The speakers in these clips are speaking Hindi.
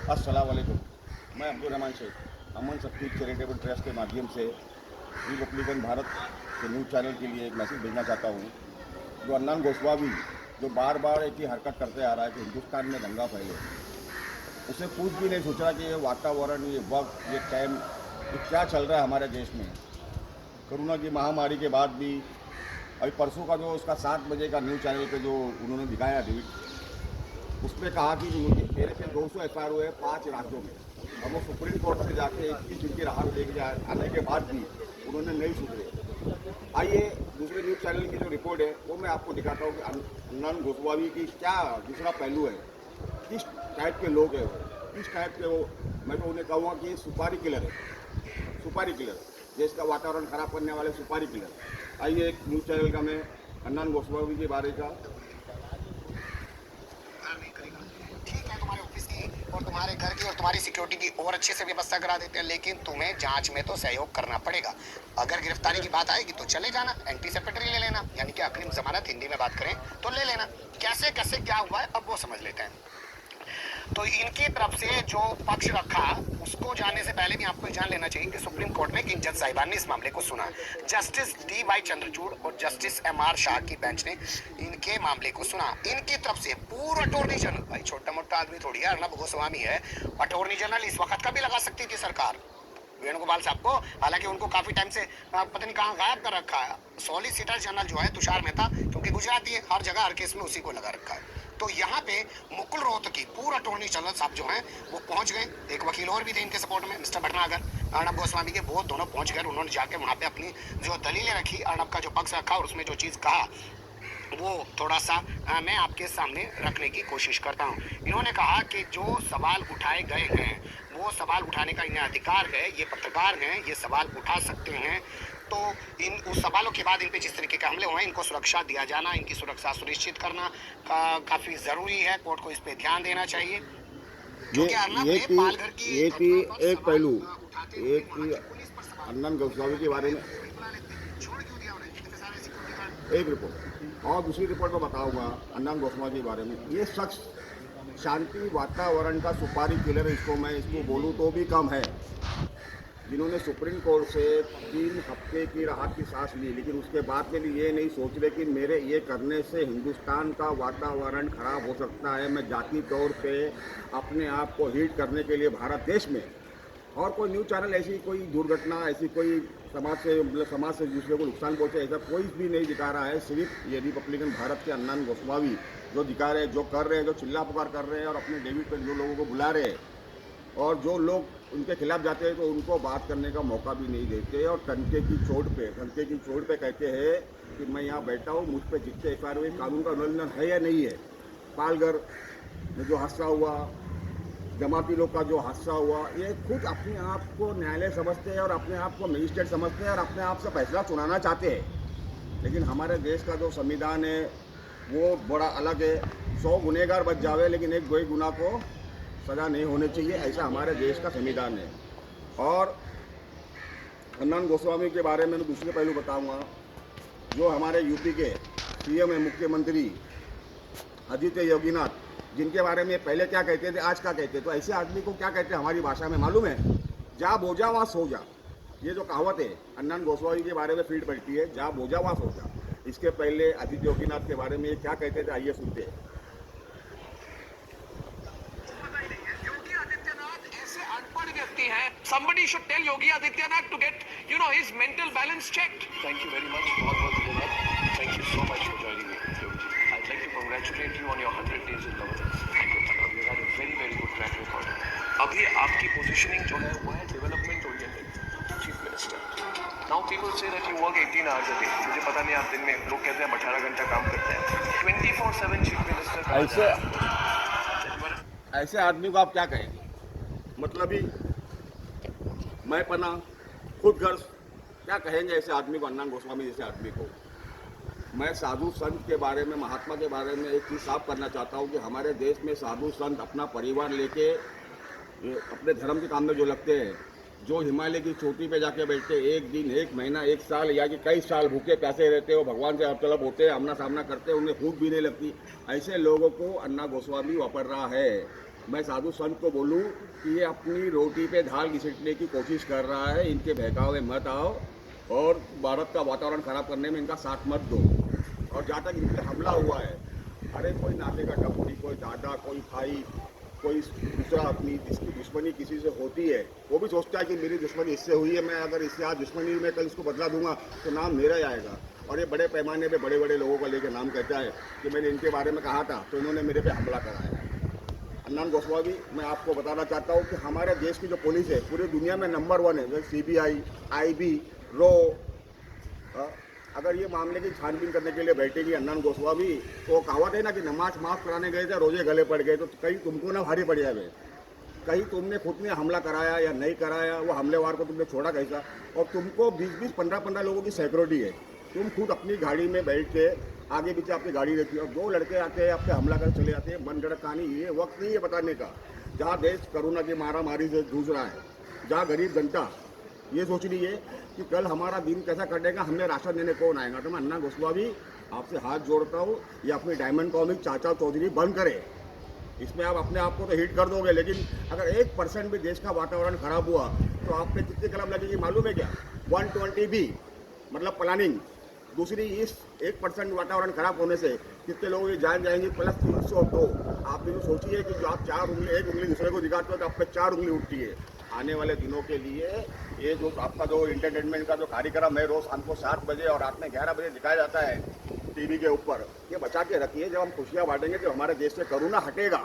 अस्सलाम वालेकुम। मैं अब्दुल रहमान शेख अमन शक्ति चैरिटेबल ट्रस्ट के माध्यम से रिपब्लिकन भारत के न्यूज़ चैनल के लिए एक मैसेज भेजना चाहता हूँ। जो अन्ना गोस्वामी जो बार बार एक ही हरकत करते आ रहा है कि हिंदुस्तान में दंगा फैले, उसे कुछ भी नहीं सोच रहा कि ये वातावरण, ये वक्त, ये टाइम, ये क्या चल रहा है हमारे देश में। कोरोना की महामारी के बाद भी अभी परसों का जो उसका 7 बजे का न्यूज़ चैनल पे जो उन्होंने दिखाया उसमें कहा कि मेरे पे 200 एफआईआर हुए 5 राज्यों में। अब वो सुप्रीम कोर्ट से जाके 21 दिन की राहत लेके आने के बाद भी उन्होंने नहीं सुधरे। आइए दूसरे न्यूज़ चैनल की जो रिपोर्ट है वो मैं आपको दिखाता हूँ कि अन्ना गोस्वामी की क्या दूसरा पहलू है, किस टाइप के लोग हैं वो, किस टाइप के वो। मैं तो उन्हें कहूँगा कि सुपारी किलर है, सुपारी किलर, देश का वातावरण खराब करने वाले सुपारी किलर। आइए एक न्यूज़ चैनल का मैं अन्ना गोस्वामी के बारे का। और तुम्हारे घर की और तुम्हारी सिक्योरिटी की और अच्छे से व्यवस्था करा देते हैं, लेकिन तुम्हें जांच में तो सहयोग करना पड़ेगा। अगर गिरफ्तारी की बात आएगी तो चले जाना, एंटी सेक्रेटरी ले लेना, यानी कि अग्रिम जमानत हिंदी में बात करें तो ले लेना। कैसे कैसे क्या हुआ है अब वो समझ लेते हैं। तो इनकी तरफ से जो पक्ष रखा उसको जानने से पहले भी आपको जान लेना चाहिए कि सुप्रीम कोर्ट में किन जज साहिबान ने इस मामले को सुना। Justice D.Y.. चंद्रचूड़ और जस्टिस एम.आर. शाह की बेंच ने इनके मामले को सुना। इनकी तरफ से पूर्व अटॉर्नी जनरल, भाई छोटा मोटा आदमी थोड़ी है, अर्नब गोस्वामी है, अटॉर्नी जनरल इस वक्त का भी लगा सकती थी सरकार वेणुगोपाल साहब को। हालांकि उनको काफी टाइम से पता नहीं कहाँ गायब कर रखा है। सॉलिसिटर जनरल जो है तुषार मेहता, क्योंकि गुजराती है, हर जगह हर केस में उसी को लगा रखा है। तो यहाँ पे मुकुल रोहतगी पूर्व अटॉर्नी जनरल साहब जो हैं वो पहुंच गए। एक वकील और भी थे इनके सपोर्ट में, मिस्टर भटनागर, अर्नब गोस्वामी के, वो दोनों पहुंच गए। उन्होंने जाके वहां पे अपनी जो दलीलें रखी, अर्नब का जो पक्ष रखा और उसमें जो चीज कहा वो थोड़ा सा मैं आपके सामने रखने की कोशिश करता हूँ। इन्होंने कहा कि जो सवाल उठाए गए हैं वो सवाल उठाने का इन्हें अधिकार है, ये पत्रकार हैं, ये सवाल उठा सकते हैं। तो इन उस सवालों के बाद इन पे जिस तरीके के हमले हुए हैं, इनको सुरक्षा दिया जाना, इनकी सुरक्षा सुनिश्चित करना काफी जरूरी है। कोर्ट को इस पे ध्यान देना चाहिए। ये अर्नब ये ने कि पालघर की एक ही घटना पर एक सवाल पहलू, उठाते हुए एक वहां ही की पुलिस पर सवाल अन्ना गोस्वामी के बारे में छोड़ क्यों दिया उन्हें, इतने सारे सिक्योरिटी गार्ड। एक रिपोर्ट और दूसरी रिपोर्ट में बताऊंगा अन्ना गोस्वामी के बारे में। ये शख्स शांति वातावरण का सुपारी किलर, इसको बोलूँ तो भी कम है, जिन्होंने सुप्रीम कोर्ट से 3 हफ्ते की राहत की सांस ली, लेकिन उसके बाद में भी ये नहीं सोच रहे कि मेरे ये करने से हिंदुस्तान का वातावरण खराब हो सकता है। मैं जाति तौर पे अपने आप को हीट करने के लिए भारत देश में और कोई न्यूज़ चैनल ऐसी कोई दुर्घटना, ऐसी कोई समाज से दूसरे को नुकसान पहुंचे, ऐसा कोई भी नहीं दिखा रहा है। सिर्फ ये रिपब्लिकन भारत के अन्ना गोस्वामी जो दिखा रहे हैं, जो कर रहे हैं, जो चिल्ला पुकार कर रहे हैं और अपने डेविड पर जो लोगों को बुला रहे हैं, और जो लोग उनके खिलाफ जाते हैं तो उनको बात करने का मौका भी नहीं देते। और टंके की चोट पे कहते हैं कि मैं यहाँ बैठा हूँ, मुझ पर जितने एफआईआर हुए, कानून का उल्लंघन है या नहीं है। पालघर में जो हादसा हुआ, जमाती लोग का जो हादसा हुआ, ये खुद अपने आप को न्यायालय समझते हैं और अपने आप को मजिस्ट्रेट समझते हैं और अपने आप से फैसला सुनाना चाहते हैं। लेकिन हमारे देश का जो संविधान है वो बड़ा अलग है। 100 गुनहगार बच जावे लेकिन एक कोई गुनाह को सज़ा नहीं होनी चाहिए, ऐसा हमारे देश का संविधान है। और अन्ना गोस्वामी के बारे में मैं दूसरे पहलू बताऊंगा। जो हमारे यूपी के सीएम है, मुख्यमंत्री आदित्य योगीनाथ, जिनके बारे में पहले क्या कहते थे, आज क्या कहते, तो ऐसे आदमी को क्या कहते हैं हमारी भाषा में मालूम है? जा बोझा वहाँ सो जा। ये जो कहावत है अन्ना गोस्वामी के बारे में फीड पड़ती है, जा बोझा वहाँ सो जा। इसके पहले आदित्य योगीनाथ के बारे में ये क्या कहते थे, आइए सुनते हैं। Somebody should tell Yogi Adityanath to get, his mental balance checked. Thank you very much. बहुत धन्यवाद. Thank you so much for joining me, Yogi ji. I'd like to congratulate you on your 100 days in governance. You had a very, very good track record. अभी आपकी positioning जो है वो है development oriented, chief minister. Now people say that you work 18 hours a day. मुझे पता नहीं आप दिन में, लोग कहते हैं 18 घंटा काम करते हैं. 24/7 chief minister. ऐसे आदमी को आप क्या कहेंगे? मतलब ही मैं पना खुद गर्ज, क्या कहेंगे ऐसे आदमी को, अन्ना गोस्वामी जैसे आदमी को? मैं साधु संत के बारे में, महात्मा के बारे में एक चीज़ साफ करना चाहता हूँ कि हमारे देश में साधु संत अपना परिवार लेके अपने धर्म के काम में जो लगते हैं, जो हिमालय की चोटी पे जाके बैठते, एक दिन, एक महीना, एक साल या कि कई साल भूखे प्यासे रहते हो, भगवान से तलब होते हैं, आमना सामना करते हैं, उन्हें भूख भी नहीं लगती, ऐसे लोगों को अन्ना गोस्वामी वापर रहा है। मैं साधु संत को बोलूं कि ये अपनी रोटी पे धाल घिसटने की कोशिश कर रहा है, इनके बहकावे मत आओ और भारत का वातावरण खराब करने में इनका साथ मत दो। और जहाँ तक इन पे हमला हुआ है, अरे कोई नाते का टपरी, कोई दादा, कोई भाई, कोई दूसरा आदमी जिसकी दुश्मनी किसी से होती है, वो भी सोचता है कि मेरी दुश्मनी इससे हुई है, मैं अगर इससे आज दुश्मनी में कल इसको बदला दूंगा तो नाम मेरा ही आएगा। और ये बड़े पैमाने पे बड़े बड़े लोगों को लेकर नाम कहता है कि मैंने इनके बारे में कहा था तो इन्होंने मेरे पे हमला कराया। अन्नान गोस्वामी, मैं आपको बताना चाहता हूँ कि हमारे देश की जो पुलिस है पूरी दुनिया में नंबर 1 है। जैसे CBI, IB, रो, अगर ये मामले की छानबीन करने के लिए बैठेगी अन्नान गोस्वामी, तो कहावत है ना कि नमाज माफ़ कराने गए थे, रोजे गले पड़ गए, तो कहीं तुमको ना भारी पड़ जाए, कहीं तुमने खुद ने हमला कराया या नहीं कराया, वो हमलेवार को तुमने छोड़ा कैसा। और तुमको 20-20, 15-15 लोगों की सिक्योरिटी है, तुम खुद अपनी गाड़ी में बैठ के आगे पीछे आपकी गाड़ी रहती है और 2 लड़के आते हैं, आपके हमला कर चले जाते हैं। मन गढ़ कहानी, ये वक्त नहीं है बताने का। जहाँ देश कोरोना की मारामारी से जूझ रहा है, जहाँ गरीब जनता ये सोच रही है कि कल हमारा दिन कैसा कटेगा, हमें राशन देने कौन आएगा, तो मैं अन्ना गोस्वामी आपसे हाथ जोड़ता हूँ, ये अपनी डायमंड कॉमिक चाचा चौधरी बंद करें। इसमें आप अपने आप को तो हिट कर दोगे, लेकिन अगर 1% भी देश का वातावरण खराब हुआ तो आप पे कितनी कलम लगेगी मालूम है क्या? 120B, मतलब प्लानिंग। दूसरी, इस 1% वातावरण खराब होने से कितने लोगों की जान जाएंगी, प्लस 302। आप भी सोचिए कि जो आप 4 उंगली, 1 उंगली दूसरे को दिखाते हो तो आप पे 4 उंगली उठती है। आने वाले दिनों के लिए ये जो आपका जो इंटरटेनमेंट का जो कार्यक्रम है, रोज़ शाम को 7 बजे और रात में 11 बजे दिखाया जाता है TV के ऊपर, ये बचा के रखिए। जब हम खुशियाँ बांटेंगे, जब हमारे देश से कोरोना हटेगा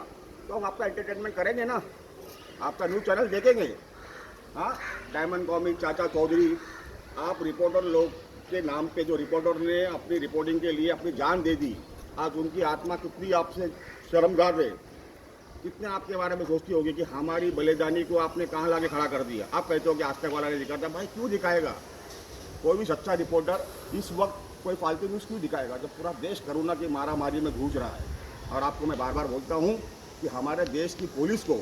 तो हम आपका एंटरटेनमेंट करेंगे ना, आपका न्यूज़ चैनल देखेंगे। हाँ, डायमंड कॉमिक चाचा चौधरी, आप रिपोर्टर लोग के नाम पे, जो रिपोर्टर ने अपनी रिपोर्टिंग के लिए अपनी जान दे दी, आज उनकी आत्मा कितनी आपसे शर्मगार है, कितने आपके बारे में सोचती होगी कि हमारी बलिदानी को आपने कहाँ लाके खड़ा कर दिया। आप कहते हो कि आज तक वाला ने दिखाता, भाई क्यों दिखाएगा? कोई भी सच्चा रिपोर्टर इस वक्त कोई फालतू न्यूज़ क्यों दिखाएगा जब पूरा देश कोरोना की मारामारी में जूझ रहा है। और आपको मैं बार बार बोलता हूँ कि हमारे देश की पुलिस को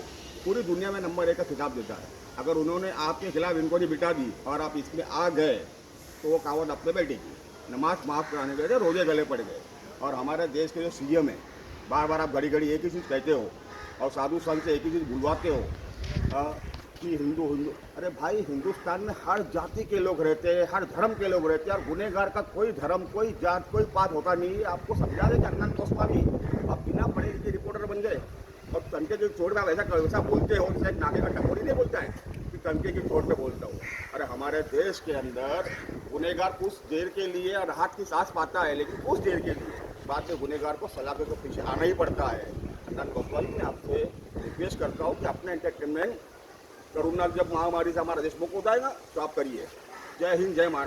पूरी दुनिया में नंबर 1 का खिताब देता है। अगर उन्होंने आपके खिलाफ इंक्वायरी बिठा दी और आप इसमें आ गए तो वो कहावत आप पे बैठेगी। नमाज माफ़ कराने गए थे, रोजे गले पड़ गए। और हमारे देश के जो CM है, बार बार आप घड़ी घड़ी एक ही चीज़ कहते हो और साधु संत से एक ही चीज़ बुलवाते हो कि हिंदू हिंदू। अरे भाई, हिंदुस्तान में हर जाति के लोग रहते हैं, हर धर्म के लोग रहते हैं, और गुनहगार का कोई धर्म, कोई जात, कोई पात होता नहीं है। आपको समझा दें अन्नान गोस्वामी, आप बिना पढ़े लिखे रिपोर्टर बन गए और तनके की चोट में वैसा बोलते हो जैसे नाके का टपोरी नहीं बोलता है कि तनके की चोट में बोलता हूँ। अरे हमारे देश के अंदर गुनहगार कुछ देर के लिए राहत की सांस पाता है, लेकिन कुछ देर के लिए बाद में गुनहगार को सलाखे के पीछे आना ही पड़ता है। अन्नान गोस्वामी, मैं आपसे रिक्वेस्ट करता हूँ कि अपना एंटरटेनमेंट कोरोना जब महामारी से हमारा देश मुक्त हो जाएगा तो आप करिए। जय हिंद, जय महाराष्ट्र।